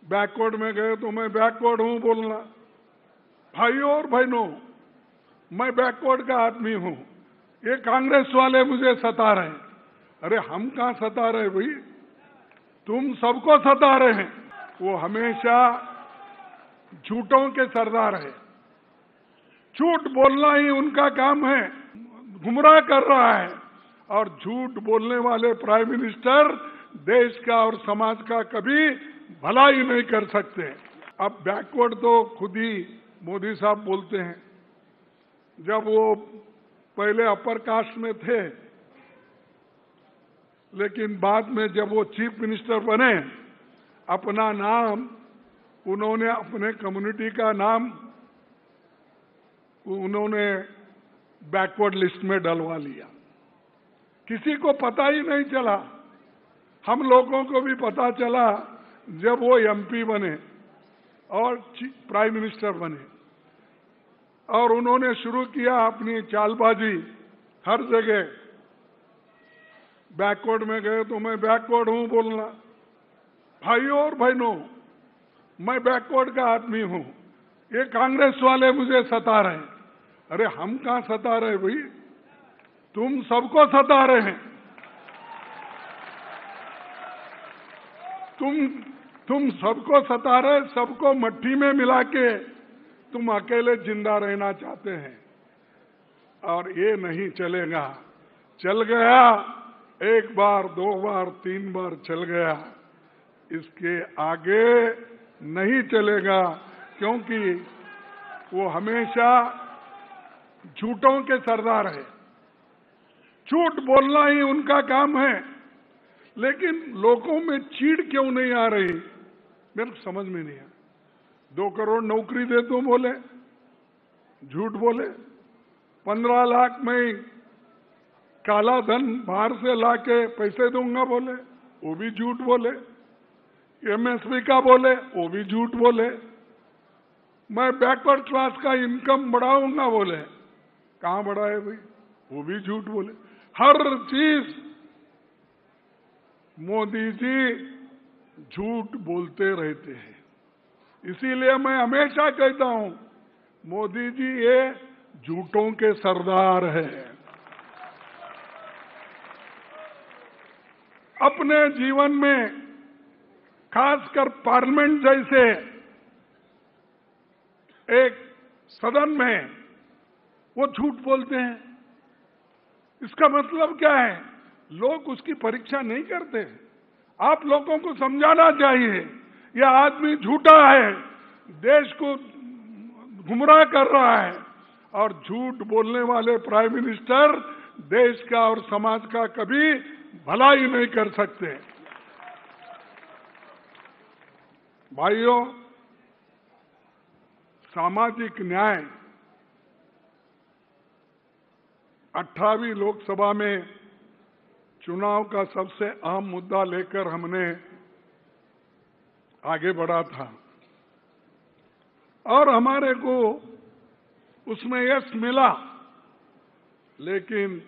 Backward में गए तो मैं बैकवर्ड हूं बोलना। भाइयों और बहनों, मैं बैकवर्ड का आदमी हूं, ये कांग्रेस वाले मुझे सता रहे हैं। अरे हम कहां सता रहे भाई, तुम सबको सता रहे हैं। वो हमेशा झूठों के सरदार है, झूठ बोलना ही उनका काम है, गुमराह कर रहा है। और झूठ बोलने वाले प्राइम मिनिस्टर देश का और समाज का कभी भला ही नहीं कर सकते। अब बैकवर्ड तो खुद ही मोदी साहब बोलते हैं। जब वो पहले अपर कास्ट में थे, लेकिन बाद में जब वो चीफ मिनिस्टर बने, अपना नाम उन्होंने, अपने कम्युनिटी का नाम उन्होंने बैकवर्ड लिस्ट में डलवा लिया। किसी को पता ही नहीं चला। हम लोगों को भी पता चला जब वो एमपी बने और प्राइम मिनिस्टर बने, और उन्होंने शुरू किया अपनी चालबाजी। हर जगह बैकवर्ड में गए तो मैं बैकवर्ड हूं बोलना। भाइयों और बहनों, मैं बैकवर्ड का आदमी हूं, ये कांग्रेस वाले मुझे सता रहे हैं। अरे हम कहां सता रहे भाई, तुम सबको सता रहे हैं। तुम सबको सता रहे, सबको मट्टी में मिला के तुम अकेले जिंदा रहना चाहते हैं, और ये नहीं चलेगा। चल गया, एक बार, दो बार, तीन बार चल गया, इसके आगे नहीं चलेगा, क्योंकि वो हमेशा झूठों के सरदार है। झूठ बोलना ही उनका काम है। लेकिन लोगों में चीड़ क्यों नहीं आ रही, मेरे को समझ में नहीं आया। 2 करोड़ नौकरी दे दो बोले, झूठ बोले। 15 लाख में काला धन बाहर से लाके पैसे दूंगा बोले, वो भी झूठ बोले। एमएसपी का बोले, वो भी झूठ बोले। मैं बैकवर्ड क्लास का इनकम बढ़ाऊंगा बोले, कहां बढ़ाए भाई, वो भी झूठ बोले। हर चीज मोदी जी झूठ बोलते रहते हैं। इसीलिए मैं हमेशा कहता हूं, मोदी जी ये झूठों के सरदार हैं। अपने जीवन में, खासकर पार्लियामेंट जैसे एक सदन में, वो झूठ बोलते हैं। इसका मतलब क्या है, लोग उसकी परीक्षा नहीं करते। आप लोगों को समझाना चाहिए, यह आदमी झूठा है, देश को गुमराह कर रहा है। और झूठ बोलने वाले प्राइम मिनिस्टर देश का और समाज का कभी भला ही नहीं कर सकते। भाइयों, सामाजिक न्याय 18वीं लोकसभा में चुनाव का सबसे अहम मुद्दा लेकर हमने आगे बढ़ा था, और हमारे को उसमें यश मिला। लेकिन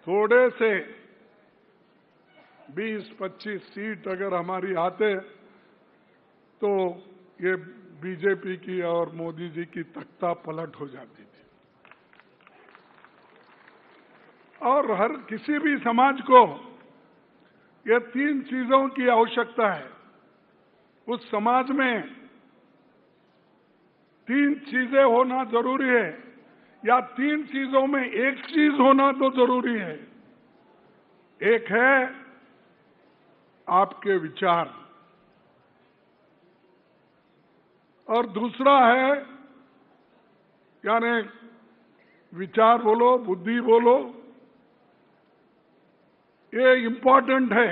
थोड़े से 20-25 सीट अगर हमारी आते तो ये बीजेपी की और मोदी जी की तख्ता पलट हो जाती थी। और हर किसी भी समाज को ये 3 चीजों की आवश्यकता है। उस समाज में 3 चीजें होना जरूरी है, या 3 चीजों में एक चीज होना तो जरूरी है। एक है आपके विचार, और दूसरा है, यानी विचार बोलो, बुद्धि बोलो, ये इम्पोर्टेंट है,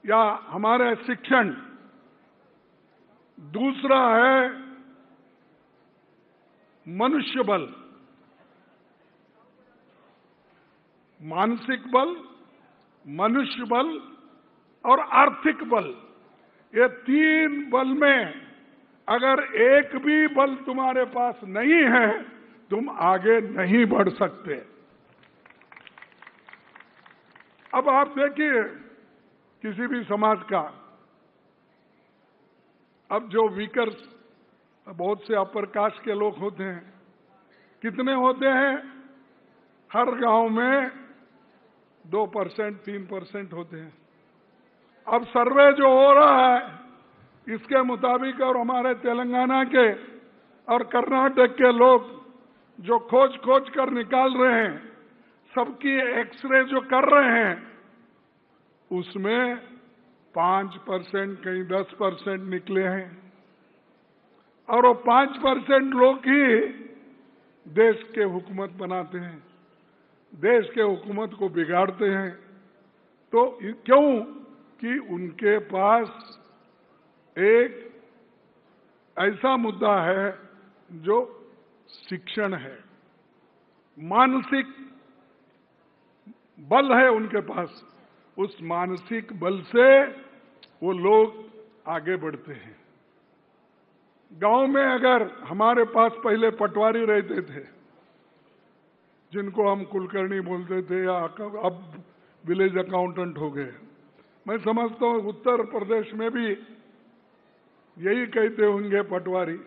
या हमारे शिक्षण। दूसरा है मनुष्य बल, मानसिक बल, मनुष्य बल और आर्थिक बल। ये 3 बल में अगर एक भी बल तुम्हारे पास नहीं है, तुम आगे नहीं बढ़ सकते। अब आप देखिए, किसी भी समाज का अब जो वीकर्स, बहुत से अपर कास्ट के लोग होते हैं, कितने होते हैं? हर गांव में 2%, 3% होते हैं। अब सर्वे जो हो रहा है, इसके मुताबिक और हमारे तेलंगाना के और कर्नाटक के लोग जो खोज कर निकाल रहे हैं, सबकी एक्सरे जो कर रहे हैं, उसमें 5%, कहीं 10% निकले हैं। और वो 5% लोग ही देश के हुकूमत बनाते हैं, देश के हुकूमत को बिगाड़ते हैं। तो क्यों? कि उनके पास एक ऐसा मुद्दा है जो शिक्षण है, मानसिक बल है उनके पास। उस मानसिक बल से वो लोग आगे बढ़ते हैं। गांव में अगर हमारे पास पहले पटवारी रहते थे, जिनको हम कुलकर्णी बोलते थे, या अब विलेज अकाउंटेंट हो गए, मैं समझता हूं उत्तर प्रदेश में भी यही कहते होंगे पटवारी।